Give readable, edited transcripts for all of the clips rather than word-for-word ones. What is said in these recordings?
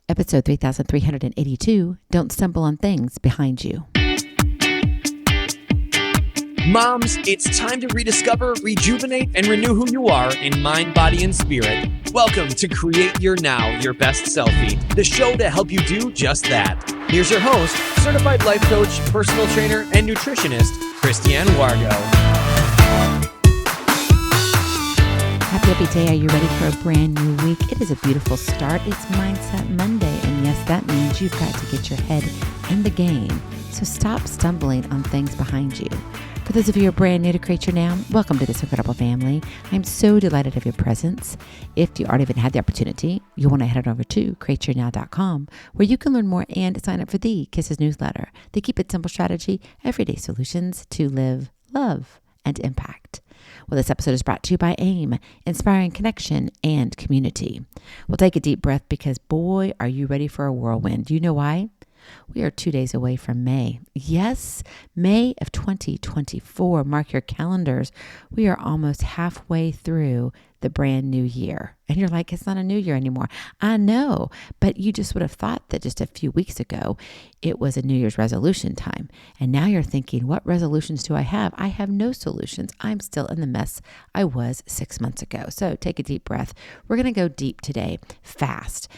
Episode 3382, Don't Stumble on Things Behind You. Moms, it's time to rediscover, rejuvenate, and renew who you are in mind, body, and spirit. Welcome to Create Your Now, Your Best Selfie, the show to help you do just that. Here's your host, certified life coach, personal trainer, and nutritionist, Christiane Wargo. Happy day. Are you ready for a brand new week? It is a beautiful start. It's Mindset Monday. And yes, that means you've got to get your head in the game. So stop stumbling on things behind you. For those of you who are brand new to Create Your Now, welcome to this incredible family. I'm so delighted of your presence. If you already even had the opportunity, you'll want to head on over to createyournow.com, where you can learn more and sign up for the Kisses newsletter. They keep it simple strategy, everyday solutions to live, love, and impact. Well, this episode is brought to you by AIM, Inspiring Connection and Community. We'll take a deep breath because, boy, are you ready for a whirlwind. Do you know why? We are 2 days away from May. Yes, May of 2024. Mark your calendars. We are almost halfway through the brand new year. And you're like, it's not a new year anymore. I know, but you just would have thought that just a few weeks ago, it was a New Year's resolution time. And now you're thinking, what resolutions do I have? I have no solutions. I'm still in the mess I was 6 months ago. So take a deep breath. We're going to go deep today, fast.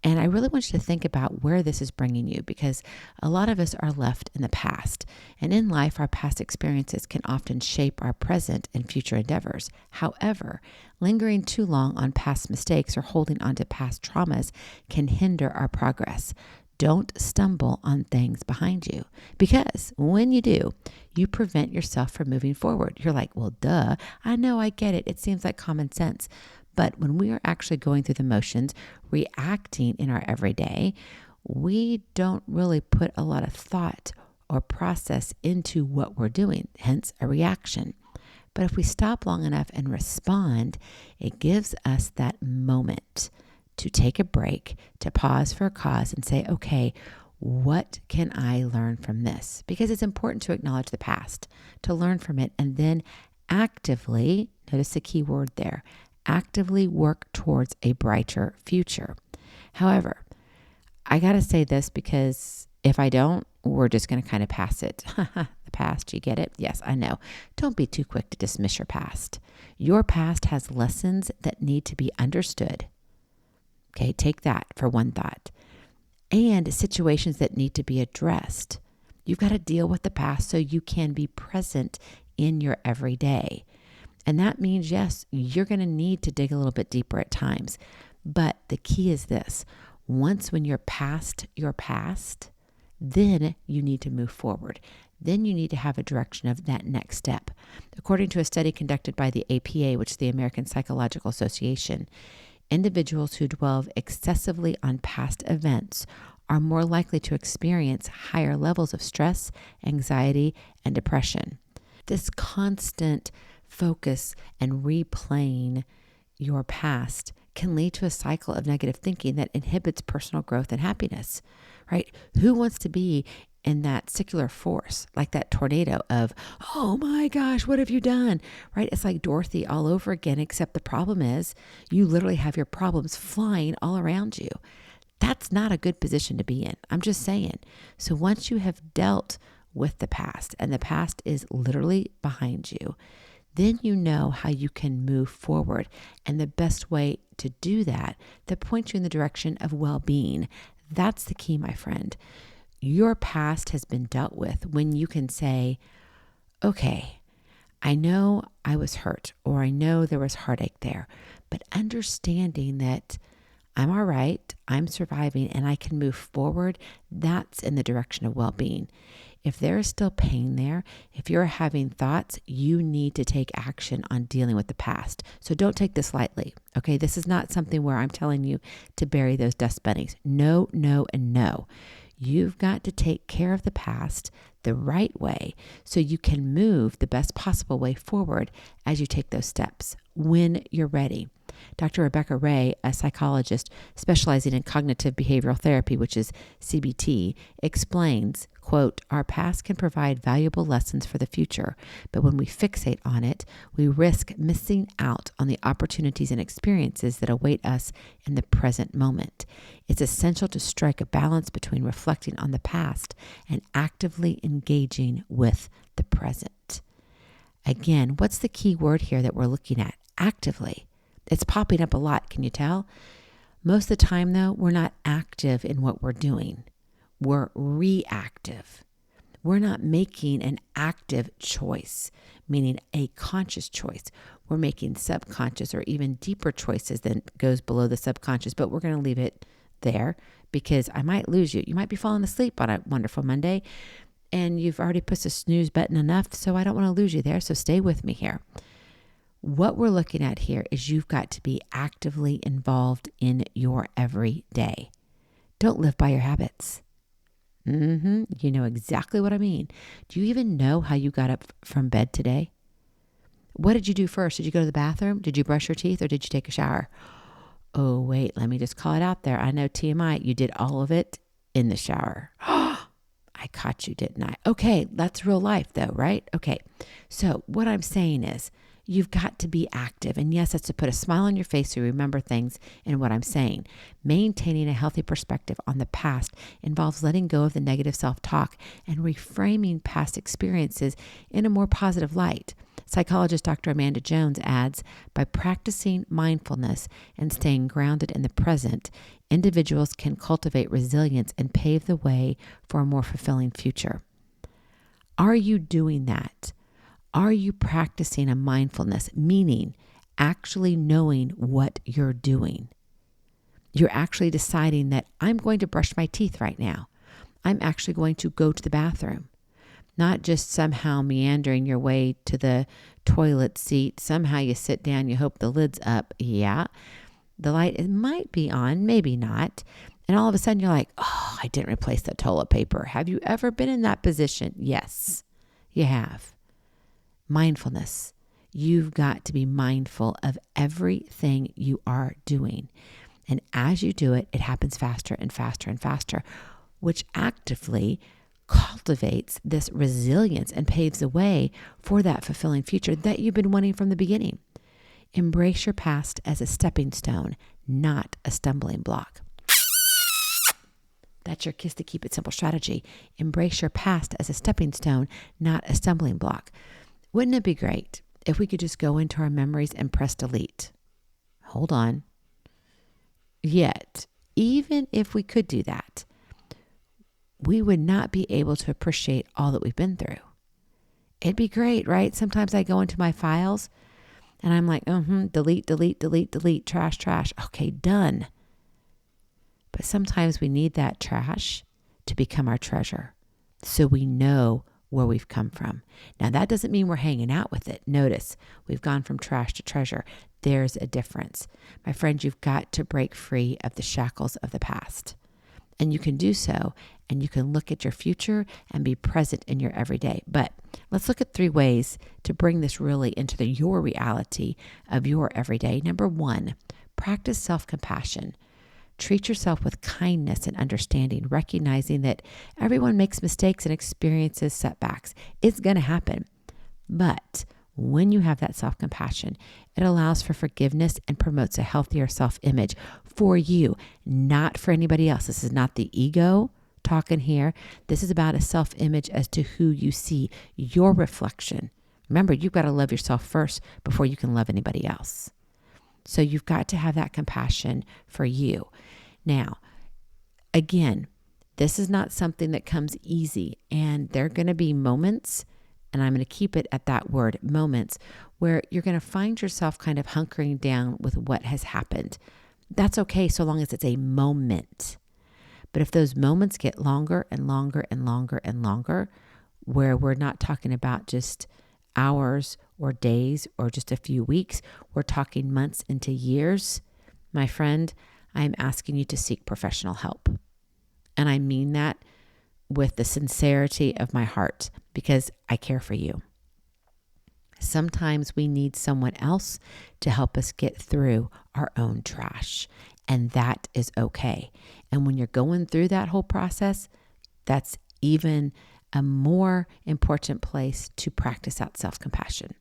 And I really want you to think about where this is bringing you, because a lot of us are left in the past. And in life, our past experiences can often shape our present and future endeavors. However, lingering too long on past mistakes or holding on to past traumas can hinder our progress. Don't stumble on things behind you, because when you do, you prevent yourself from moving forward. You're like, well, duh, I know, I get it. It seems like common sense. But when we are actually going through the motions, reacting in our everyday, we don't really put a lot of thought or process into what we're doing, hence a reaction. But if we stop long enough and respond, it gives us that moment to take a break, to pause for a cause and say, okay, what can I learn from this? Because it's important to acknowledge the past, to learn from it, and then actively, notice the key word there, actively work towards a brighter future. However, I got to say this, because if I don't, we're just going to kind of pass it. The past, you get it? Yes, I know. Don't be too quick to dismiss your past. Your past has lessons that need to be understood. Okay, take that for one thought. And situations that need to be addressed. You've got to deal with the past so you can be present in your everyday. And that means, yes, you're going to need to dig a little bit deeper at times. But the key is this. Once when you're past your past, then you need to move forward. Then you need to have a direction of that next step. According to a study conducted by the APA, which is the American Psychological Association, individuals who dwell excessively on past events are more likely to experience higher levels of stress, anxiety, and depression. This constant focus and replaying your past can lead to a cycle of negative thinking that inhibits personal growth and happiness, right? Who wants to be in that secular force, like that tornado of, oh my gosh, what have you done, right? It's like Dorothy all over again, except the problem is you literally have your problems flying all around you. That's not a good position to be in. I'm just saying. So once you have dealt with the past, and the past is literally behind you, then you know how you can move forward. And the best way to do that points you in the direction of well-being. That's the key, my friend. Your past has been dealt with when you can say, okay, I know I was hurt, or I know there was heartache there, but understanding that I'm all right, I'm surviving, and I can move forward, that's in the direction of well-being. If there is still pain there, if you're having thoughts, you need to take action on dealing with the past. So don't take this lightly, okay? This is not something where I'm telling you to bury those dust bunnies. No, no, and no. You've got to take care of the past the right way so you can move the best possible way forward as you take those steps. when you're ready. Dr. Rebecca Ray, a psychologist specializing in cognitive behavioral therapy, which is CBT, explains, quote, "Our past can provide valuable lessons for the future, but when we fixate on it, we risk missing out on the opportunities and experiences that await us in the present moment. It's essential to strike a balance between reflecting on the past and actively engaging with the present." Again, what's the key word here that we're looking at? Actively. It's popping up a lot, can you tell? Most of the time, though, we're not active in what we're doing. We're reactive. We're not making an active choice, meaning a conscious choice. We're making subconscious or even deeper choices than goes below the subconscious, but we're going to leave it there because I might lose you. You might be falling asleep on a wonderful Monday, and you've already pushed the snooze button enough, so I don't want to lose you there, so stay with me here. What we're looking at here is you've got to be actively involved in your everyday. Don't live by your habits. You know exactly what I mean. Do you even know how you got up from bed today? What did you do first? Did you go to the bathroom? Did you brush your teeth or did you take a shower? Oh, wait, let me just call it out there. I know TMI, you did all of it in the shower. I caught you, didn't I? Okay, that's real life though, right? Okay, so what I'm saying is, you've got to be active. And yes, that's to put a smile on your face so you remember things and what I'm saying. Maintaining a healthy perspective on the past involves letting go of the negative self-talk and reframing past experiences in a more positive light. Psychologist Dr. Amanda Jones adds, by practicing mindfulness and staying grounded in the present, individuals can cultivate resilience and pave the way for a more fulfilling future. Are you doing that? Are you practicing a mindfulness, meaning actually knowing what you're doing? You're actually deciding that I'm going to brush my teeth right now. I'm actually going to go to the bathroom. Not just somehow meandering your way to the toilet seat. Somehow you sit down, you hope the lid's up. Yeah, the light it might be on, maybe not. And all of a sudden you're like, oh, I didn't replace the toilet paper. Have you ever been in that position? Yes, you have. Mindfulness. You've got to be mindful of everything you are doing. And as you do it, it happens faster and faster and faster, which actively cultivates this resilience and paves the way for that fulfilling future that you've been wanting from the beginning. Embrace your past as a stepping stone, not a stumbling block. That's your Kiss to Keep It Simple strategy. Embrace your past as a stepping stone, not a stumbling block. Wouldn't it be great if we could just go into our memories and press delete? Hold on. Yet, even if we could do that, we would not be able to appreciate all that we've been through. It'd be great, right? Sometimes I go into my files and I'm like, delete, delete, delete, delete, trash, trash. Okay, done. But sometimes we need that trash to become our treasure so we know where we've come from. Now, that doesn't mean we're hanging out with it. Notice, we've gone from trash to treasure. There's a difference. My friend, you've got to break free of the shackles of the past. And you can do so, and you can look at your future and be present in your everyday. But let's look at 3 ways to bring this really into your reality of your everyday. Number 1, practice self-compassion. Treat yourself with kindness and understanding, recognizing that everyone makes mistakes and experiences setbacks. It's going to happen. But when you have that self-compassion, it allows for forgiveness and promotes a healthier self-image for you, not for anybody else. This is not the ego talking here. This is about a self-image as to who you see, your reflection. Remember, you've got to love yourself first before you can love anybody else. So you've got to have that compassion for you. Now, again, this is not something that comes easy, and there are going to be moments, and I'm going to keep it at that word, moments, where you're going to find yourself kind of hunkering down with what has happened. That's okay so long as it's a moment. But if those moments get longer and longer and longer and longer, where we're not talking about just hours or days or just a few weeks, we're talking months into years, my friend, I'm asking you to seek professional help. And I mean that with the sincerity of my heart because I care for you. Sometimes we need someone else to help us get through our own trash, and that is okay. And when you're going through that whole process, that's even a more important place to practice that self-compassion.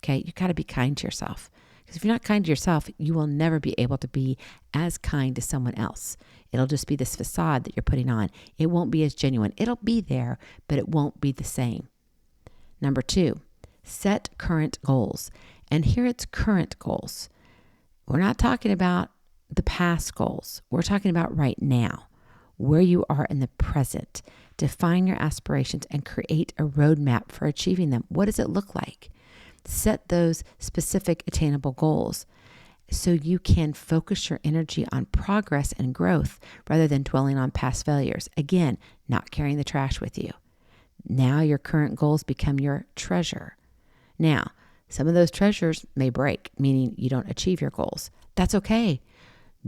Okay, you got to be kind to yourself. Because if you're not kind to yourself, you will never be able to be as kind to someone else. It'll just be this facade that you're putting on. It won't be as genuine. It'll be there, but it won't be the same. Number 2, set current goals. And here it's current goals. We're not talking about the past goals. We're talking about right now, where you are in the present. Define your aspirations and create a roadmap for achieving them. What does it look like? Set those specific attainable goals so you can focus your energy on progress and growth rather than dwelling on past failures. Again, not carrying the trash with you. Now your current goals become your treasure. Now, some of those treasures may break, meaning you don't achieve your goals. That's okay.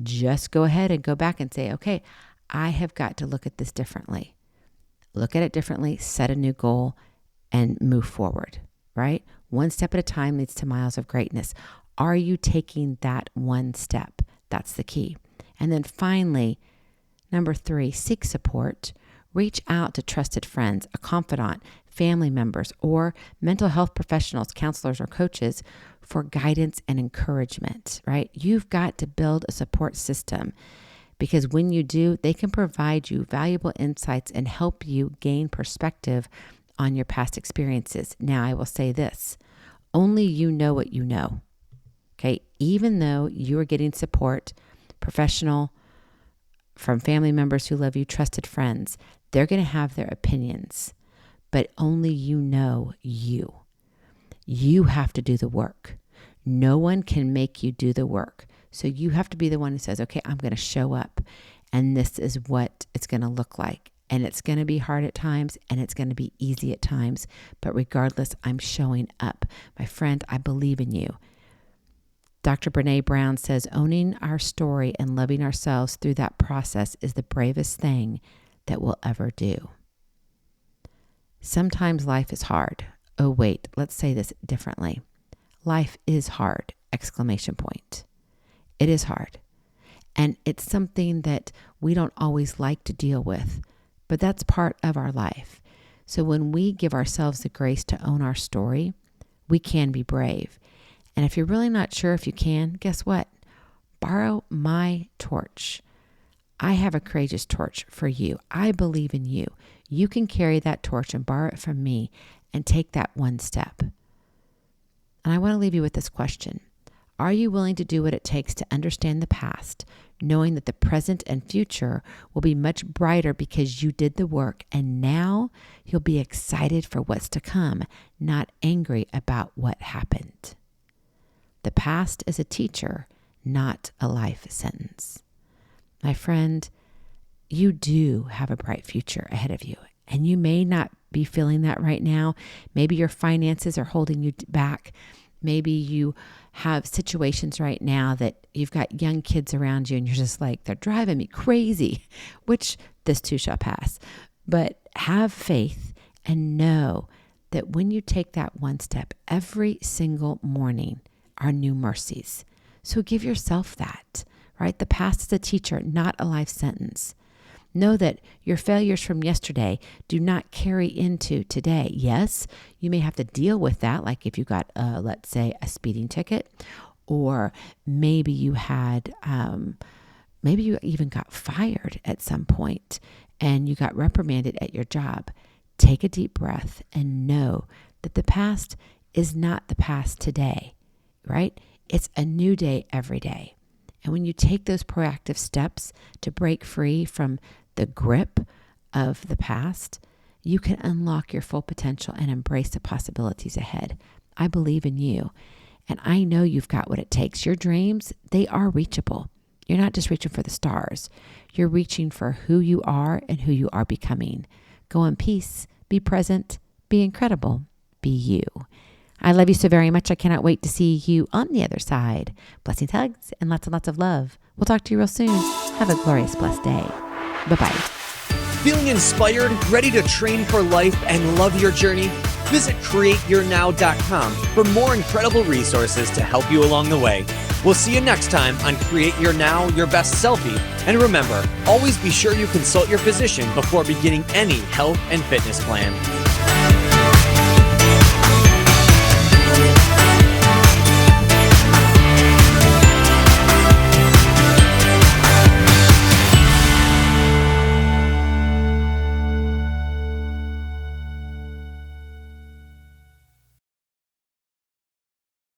Just go ahead and go back and say, okay, I have got to look at this differently. Look at it differently, set a new goal, and move forward, right? One step at a time leads to miles of greatness. Are you taking that one step? That's the key. And then finally, number 3, seek support. Reach out to trusted friends, a confidant, family members, or mental health professionals, counselors, or coaches for guidance and encouragement, right? You've got to build a support system because when you do, they can provide you valuable insights and help you gain perspective on your past experiences. Now, I will say this, only you know what you know, okay? Even though you are getting support, professional, from family members who love you, trusted friends, they're going to have their opinions, but only you know you. You have to do the work. No one can make you do the work. So you have to be the one who says, okay, I'm going to show up and this is what it's going to look like. And it's going to be hard at times and it's going to be easy at times. But regardless, I'm showing up. My friend, I believe in you. Dr. Brené Brown says, owning our story and loving ourselves through that process is the bravest thing that we'll ever do. Sometimes life is hard. Oh, wait, let's say this differently. Life is hard, ! It is hard. And it's something that we don't always like to deal with, but that's part of our life. So when we give ourselves the grace to own our story, we can be brave. And if you're really not sure if you can, guess what? Borrow my torch. I have a courageous torch for you. I believe in you. You can carry that torch and borrow it from me and take that one step. And I want to leave you with this question. Are you willing to do what it takes to understand the past, knowing that the present and future will be much brighter because you did the work and now you'll be excited for what's to come, not angry about what happened? The past is a teacher, not a life sentence. My friend, you do have a bright future ahead of you, and you may not be feeling that right now. Maybe your finances are holding you back. Maybe you have situations right now that you've got young kids around you and you're just like, they're driving me crazy, which this too shall pass. But have faith and know that when you take that one step every single morning are new mercies. So give yourself that, right? The past is a teacher, not a life sentence. Know that your failures from yesterday do not carry into today. Yes, you may have to deal with that, like if you got, let's say, a speeding ticket, or maybe you had, maybe you even got fired at some point and you got reprimanded at your job. Take a deep breath and know that the past is not the past today, right? It's a new day every day. And when you take those proactive steps to break free from the grip of the past, you can unlock your full potential and embrace the possibilities ahead. I believe in you, and I know you've got what it takes. Your dreams, they are reachable. You're not just reaching for the stars. You're reaching for who you are and who you are becoming. Go in peace, be present, be incredible, be you. I love you so very much. I cannot wait to see you on the other side. Blessings, hugs, and lots of love. We'll talk to you real soon. Have a glorious, blessed day. Bye-bye. Feeling inspired, ready to train for life and love your journey? Visit createyournow.com for more incredible resources to help you along the way. We'll see you next time on Create Your Now, Your Best Selfie. And remember, always be sure you consult your physician before beginning any health and fitness plan.